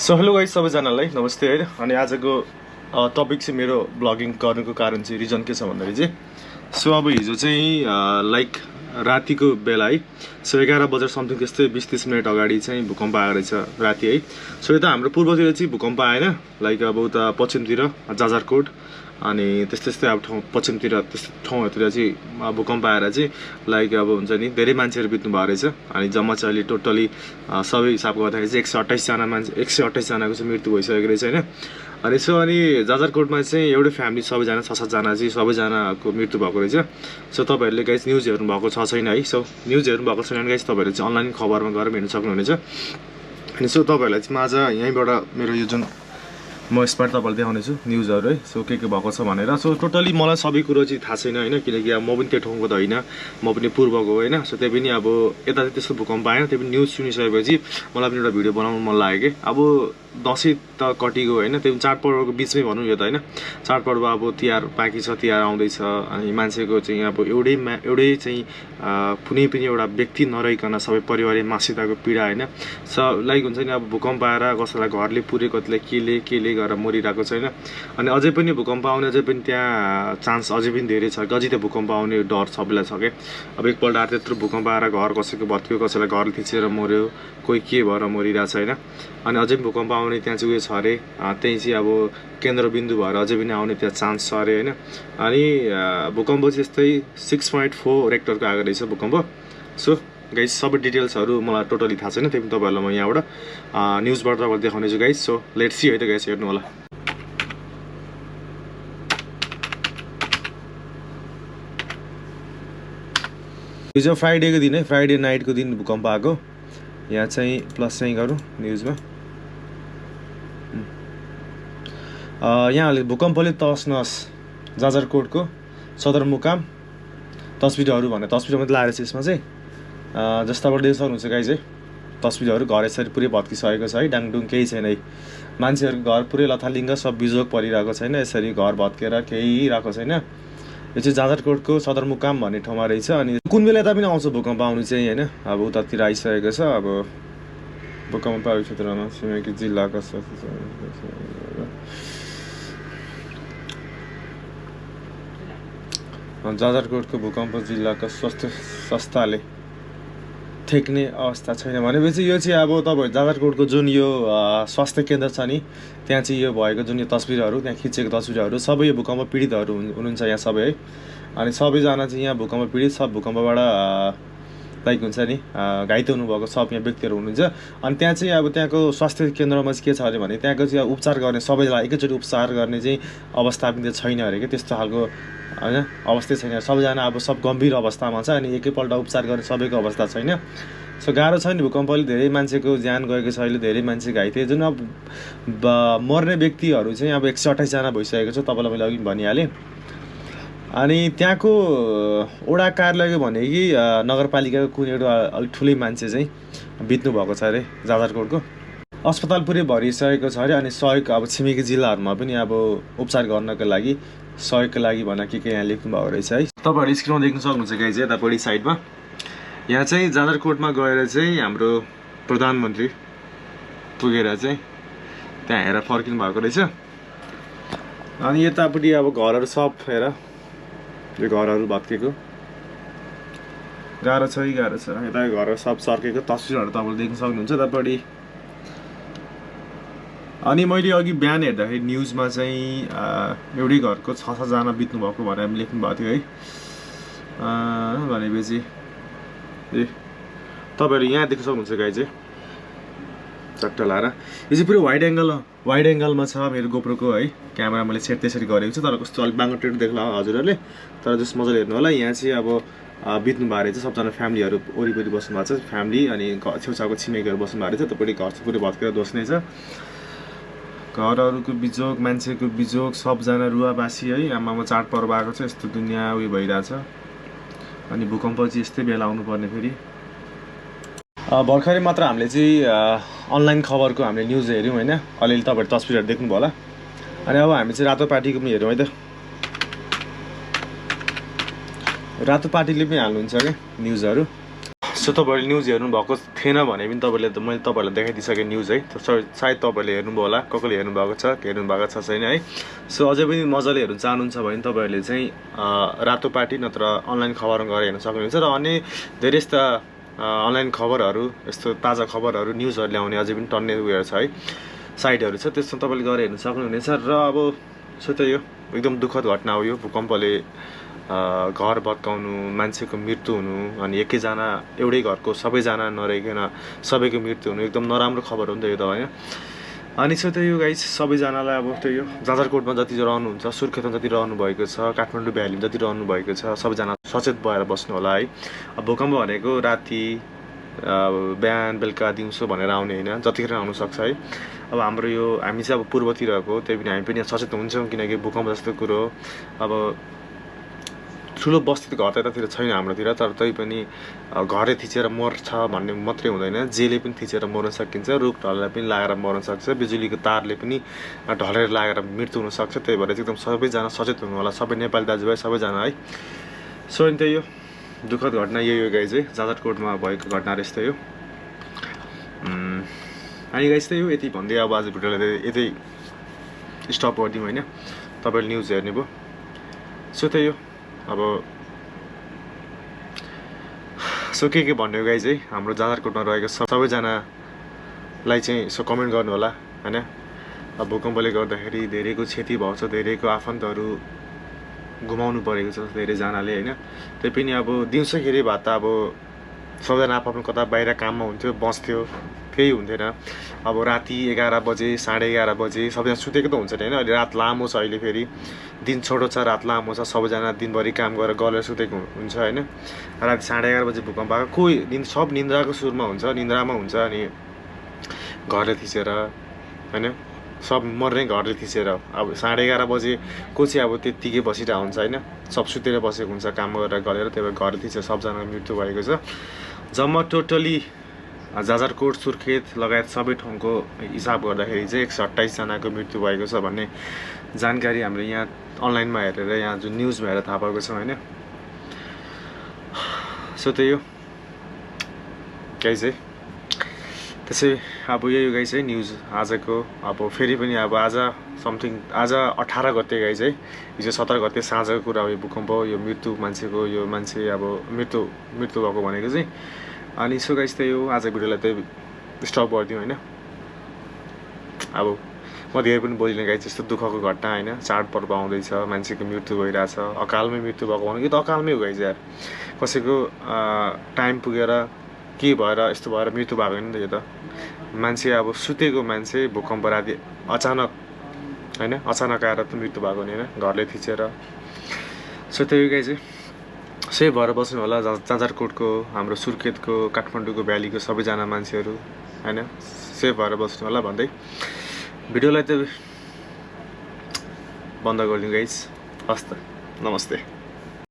So hello guys सबैजनालाई नमस्ते है। अनि आजको टपिक चाहिँ मेरो ब्लगिङ गर्नुको कारण चाहिँ रिजन के छ भन्दाखेरि चाहिँ सो अब हिजो चाहिँ लाइक रातिको बेला है। सो 11 बजेर समथिङ त्यस्तै 20-30 मिनट अगाडि चाहिँ भूकम्प आएको रहेछ राति है। सो यता हाम्रो पूर्वतिर चाहिँ भूकम्प आएन, लाइक अब उता पश्चिमतिर जाजरकोट अनि त्यस्तै अब ठाउँ पश्चिमतिर त्यस्तो ठाउँहरूतिर चाहिँ भूकम्प आएर चाहिँ लाइक अब हुन्छ नि धेरै मान्छेहरू बित्नु भएको रहेछ। अनि जम्मा चाहिँ अहिले टोटली सबै हिसाब गर्दाखेरि चाहिँ 128 जना मान्छे 128 जनाको चाहिँ मृत्यु भइसकेको रहेछ होइन। अनि सो अनि जाजरकोटमा चाहिँ एउटै फ्यामिली सबैजना 6-7 जना चाहिँ सबैजनाको मृत्यु भएको रहेछ। सो तपाईँहरूले गाइस न्युज हेर्नु भएको छ छैन है। सो न्युज हेर्नु भएको छैन गाइस तपाईँहरूले चाहिँ अनलाइन खबरमा गएर हेर्न सक्नुहुनेछ। अनि सो तपाईँहरूलाई चाहिँ म आज यहीँबाट मेरो यो जुन म यसबाट तपाईँलाई देखाउनेछु न्युजहरू है। सो के भएको छ भनेर। सो टोटली मलाई सबै कुरो चाहिँ थाहा छैन होइन, किनकि अब म पनि त्यो ठाउँको त होइन, म पनि पूर्वको होइन। सो त्यही पनि अब यता चाहिँ त्यस्तो भूकम्प आएन, त्यही पनि न्युज सुनिसकेपछि मलाई पनि एउटा भिडियो बनाउनु मन लाग्यो कि अब दसैँ त कटिगयो होइन, त्यो चाडपर्वको बिचमै भनौँ यो त होइन। चाडपर्व अब तिहार बाँकी छ, तिहार आउँदैछ अनि मान्छेको चाहिँ अब एउटै चाहिँ कुनै पनि एउटा व्यक्ति नरहिकन सबै परिवार मासिताको पीडा होइन। स लाइक हुन्छ नि अब भूकम्प आएर कसैलाई घरले पुरे कतिलाई केले गरेर मरिरहेको छ होइन। अनि अझै पनि भूकम्प आउने अझै पनि त्यहाँ चान्स अझै पनि धेरै छ, अझै त भूकम्प आउने डर सबैलाई छ क्या। अब एकपल्ट त्यत्रो भूकम्प आएर घर कसैको भत्कियो, कसैलाई घरले थिचेर मऱ्यो, कोही के भएर मरिरहेछ होइन। अनि अझै पनि भूकम्प आउने त्यहाँ चाहिँ उयो छ अरे, त्यही चाहिँ अब केन्द्रबिन्दु भएर अझै पनि आउने त्यहाँ चान्स छ अरे होइन। अनि भूकम्प चाहिँ यस्तै 6.4 रेक्टरको आएको रहेछ भूकम्प। सो गाइस सबै डिटेल्सहरू मलाई टोटली थाहा छैन, त्यही पनि तपाईँहरूलाई म यहाँबाट न्युजबाट तपाईँलाई देखाउनेछु गाइस। सो लेट्स सी है त गाइस, हेर्नु होला। हिजो फ्राइडेको दिन है, फ्राइडे नाइटको दिन भूकम्प आएको। यहाँ चाहिँ प्लस चाहिँ गरौँ न्युजमा। यहाँले भूकम्पले तहस नहस जाजरकोटको सदरमुकाम तस्बिरहरू भने तस्बिर मात्रै लाएर छ यसमा चाहिँ। जस्ताबाट देख्न सक्नुहुन्छ गाइस है, तस्बिरहरू घर यसरी पुरै भत्किसकेको छ है, डाङडुङ केही छैन है। मान्छेहरूको घर पुरै लथालिङ्ग सब बिजोग परिरहेको छैन, यसरी घर भत्केर केही रहेको छैन। यो चाहिँ जाजरकोटको सदरमुकाम भन्ने ठाउँमा रहेछ। अनि कुन बेला यता पनि आउँछ भूकम्प आउनु चाहिँ होइन, अब उतातिर आइसकेको छ। अब भूकम्प प्रभावित क्षेत्रमा छिमेकी जिल्लाका जाजरकोटको भूकम्प जिल्लाका स्वास्थ्य संस्थाले ठेक्ने अवस्था छैन भनेपछि यो चाहिँ अब तपाईँ जाजरकोटको जुन यो स्वास्थ्य केन्द्र छ नि, त्यहाँ चाहिँ यो भएको जुन यो तस्बिरहरू त्यहाँ खिचेको तस्बिरहरू सबै यो भूकम्प पीडितहरू हुनुहुन्छ यहाँ सबै है। अनि सबैजना चाहिँ यहाँ भूकम्प पीडित सब भूकम्पबाट लाइक हुन्छ नि घाइते हुनुभएको सब यहाँ व्यक्तिहरू हुनुहुन्छ। अनि त्यहाँ चाहिँ अब त्यहाँको स्वास्थ्य केन्द्रमा चाहिँ के छ अरे भने त्यहाँको चाहिँ उपचार गर्ने सबैलाई एकैचोटि उपचार गर्ने चाहिँ अवस्था पनि छैन अरे कि, त्यस्तो खालको होइन अवस्था छैन। सबैजना अब सब गम्भीर अवस्थामा छ, अनि एकैपल्ट उपचार गर्ने सबैको अवस्था छैन। सो गाह्रो छ नि, भूकम्पले धेरै मान्छेको ज्यान गएको छ, अहिले धेरै मान्छे घाइते। जुन अब मर्ने व्यक्तिहरू चाहिँ अब 128 जना भइसकेको छ, तपाईँलाई मैले अघि भनिहालेँ। अनि त्यहाँको वडा कार्यालय भने कि नगरपालिकाको कुनै एउटा अलिक ठुलै मान्छे चाहिँ बित्नु भएको छ अरे जाजरकोटको। अस्पताल पुरै भरिसकेको छ अरे। अनि सहयोग अब छिमेकी जिल्लाहरूमा पनि अब उपचार गर्नको लागि सहयोगको लागि भनेर के यहाँ लेख्नु भएको रहेछ है। तपाईँहरू स्क्रिनमा देख्न सक्नुहुन्छ गाइस है, यतापट्टि साइडमा यहाँ चाहिँ जाजरकोटमा गएर चाहिँ हाम्रो प्रधानमन्त्री पुगेर चाहिँ त्यहाँ हेरेर फर्किनु भएको रहेछ। अनि यतापट्टि अब घरहरू सब हेर, यो घरहरू भत्केको गाह्रो छ है, गाह्रो छ। यता घरहरू सब सर्केको तस्बिरहरू तपाईँले देख्न सक्नुहुन्छ यतापट्टि। अनि मैले अघि बिहान हेर्दाखेरि न्युजमा चाहिँ एउटै घरको 6-7 जना बित्नु भएको भनेर लेख्नु भएको थियो है। भनेपछि ए तपाईँहरू यहाँ देख्न सक्नुहुन्छ गाई चाहिँ चट्टा लाएर। यो चाहिँ पुरै वाइड एङ्गलमा छ मेरो गोप्रोको है क्यामेरा, मैले सेट त्यसरी गरेको छु। तर कस्तो अलिक बाङ्गो टेट देख्ला हजुरहरूले, तर जस मजाले हेर्नु होला। यहाँ चाहिँ अब बित्नु भएको रहेछ सबजना फ्यामिलीहरू वरिपरि बस्नु भएको छ, फ्यामिली अनि छेउछाउको छिमेकीहरू बस्नु भएको रहेछ। तपाईँले घर चाहिँ पुरै भत्केर दोस्ने छ, घरहरूको बिजोग मान्छेको बिजोग सबजना रुवाबासी है। आमामा चाडपर्व आएको छ, यस्तो दुनियाँ उयो भइरहेछ। अनि भूकम्प चाहिँ यस्तै बेला आउनुपर्ने फेरि। भर्खरै मात्र हामीले चाहिँ अनलाइन खबरको हामीले न्युज हेऱ्यौँ होइन, अलिअलि तपाईँहरू तस्बिरहरू देख्नुभयो होला। अनि अब हामी चाहिँ रातो पार्टीको पनि हेऱ्यौँ है त, रातो पार्टीले पनि हाल्नुहुन्छ क्या न्युजहरू। सो तपाईँहरूले न्युज हेर्नु भएको थिएन भने पनि मैले तपाईँहरूलाई देखाइदिइसकेँ न्युज है। सायद तपाईँहरूले हेर्नुभयो होला, कसले हेर्नु भएको छ छैन है। सो अझै पनि मजाले हेर्नु चाहनुहुन्छ भने तपाईँहरूले चाहिँ रातो पार्टी नत्र अनलाइन खबरमा गएर हेर्न सक्नुहुन्छ। र अन्य धेरै यस्ता अनलाइन खबरहरू, यस्तो ताजा खबरहरू, न्युजहरू ल्याउने अझै पनि टन्ने उयोहरू छ है, साइटहरू छ, त्यसमा तपाईँले गएर हेर्न सक्नुहुनेछ। र अब सो त यो एकदम दुःखद घटना हो यो भूकम्पले घर भत्काउनु, मान्छेको मृत्यु हुनु, अनि एकैजना एउटै घरको सबैजना नरहिकन सबैको मृत्यु हुनु एकदम नराम्रो खबर हो नि त यो त होइन। अनि सो त यो गाइस सबैजनालाई अब त्यो यो जाजरकोटमा जति रहनुहुन्छ, सुर्खेतमा जति रहनु भएको छ, काठमाडौँ भ्यालीमा जति रहनु भएको छ, सबैजना सचेत भएर बस्नु होला है। अब भूकम्प भनेको राति बिहान बेलुका दिउँसो भनेर आउने होइन, जतिखेर आउनु सक्छ है। अब हाम्रो यो हामी चाहिँ अब पूर्वतिरको, त्यही पनि हामी पनि सचेत हुन्छौँ, किनकि भूकम्प जस्तो कुरो अब ठुलो बस्ती घर त यतातिर छैन हाम्रोतिर, तर तै पनि घरै थिचेर मर्छ भन्ने मात्रै हुँदैन, जेले पनि थिचेर मर्न सकिन्छ, रुख ढल्लाई पनि लागेर मर्न सक्छ, बिजुलीको तारले पनि ढलेर लागेर मृत्यु हुनसक्छ। त्यही भएर एकदम सबैजना सचेत हुनु होला, सबै नेपाली दाजुभाइ सबैजना है। सो अनि त्यही यो दुःखद घटना यही हो गाइज है, जाजरकोटमा भएको घटनाहरू यस्तै हो। अनि गाइज त्यही हो, यति भन्दै अब आज भिडियोलाई यतै स्टप गरिदिउँ होइन। तपाईँले न्युज हेर्ने भयो। सो त्यही हो अब सो के भन्ने हो गाइज है, हाम्रो जाजरकोटमा रहेको सबैजनालाई चाहिँ यसो कमेन्ट गर्नु होला होइन। अब भूकम्पले गर्दाखेरि धेरैको क्षति भएको छ, धेरैको आफन्तहरू गुमाउनु परेको छ धेरैजनाले होइन। त्यही पनि अब दिउँसोखेरि भए त अब सबैजना आफ्नो कता बाहिर काममा हुन्थ्यो, बस्थ्यो, केही हुन्थेन। अब राति 11 बजे 11:30 बजे सबैजना सुतेको त हुन्छ नि होइन। अहिले रात लामो छ, अहिले फेरि दिन छोटो छ, रात लामो छ, सबैजना दिनभरि काम गरेर सुतेको हुन्छ होइन। राति 11:30 बजे भूकम्प आएको, कोही सब निन्द्राको सुरुमा हुन्छ, निन्द्रामा हुन्छ, अनि घरले थिचेर होइन, सब मर्ने घरले थिचेर। अब 11:30 बजे को चाहिँ अब त्यत्तिकै बसिरहेको हुन्छ होइन, सब सुतेर बसेको हुन्छ काम गरेर, त्यही भएर घरले थिचेर सबजनाको मृत्यु भएको छ। जम्मा टोटली जाजरकोट, सुर्खेत लगायत सबै ठाउँको हिसाब गर्दाखेरि चाहिँ 128 जनाको मृत्यु भएको छ भन्ने जानकारी हामीले यहाँ अनलाइनमा हेरेर, यहाँ जुन न्युजमा हेरेर थाहा पाएको छौँ होइन। सो त्यही हो गाइज है। त्यसै अब यही हो गाइज है न्युज आजको। अब फेरि पनि अब आज 18 गते गाइज है, हिजो 17 गते साँझको कुरा हो यो भूकम्प, यो मृत्यु मान्छेको, यो मान्छे अब मृत्यु भएको भनेको चाहिँ। अनि सो गाइज त्यही हो, आज भिडियोलाई त्यही स्टप गरिदिउँ होइन। अब म धेरै पनि बोलिनँ गाइज, यस्तो दुःखको घटना होइन, चाडपर्व आउँदैछ, मान्छेको मृत्यु भइरहेछ, अकालमै मृत्यु भएको भनेको यो त अकालमै हो गाइज यार। कसैको टाइम पुगेर के भएर यस्तो भएर मृत्यु भएको होइन नि त यो त। मान्छे अब सुतेको मान्छे भूकम्प राति अचानक होइन, अचानक आएर त मृत्यु भएको नि होइन, घरले थिचेर। सो त्यही गाइज चाहिँ सेफ भएर बस्नु होला, जाजरकोटको, हाम्रो सुर्खेतको, काठमाडौँको भ्यालीको सबैजना मान्छेहरू होइन, सेफ भएर बस्नु होला भन्दै भिडियोलाई त बन्द गरिदिउँ गाइज। हस् त, नमस्ते।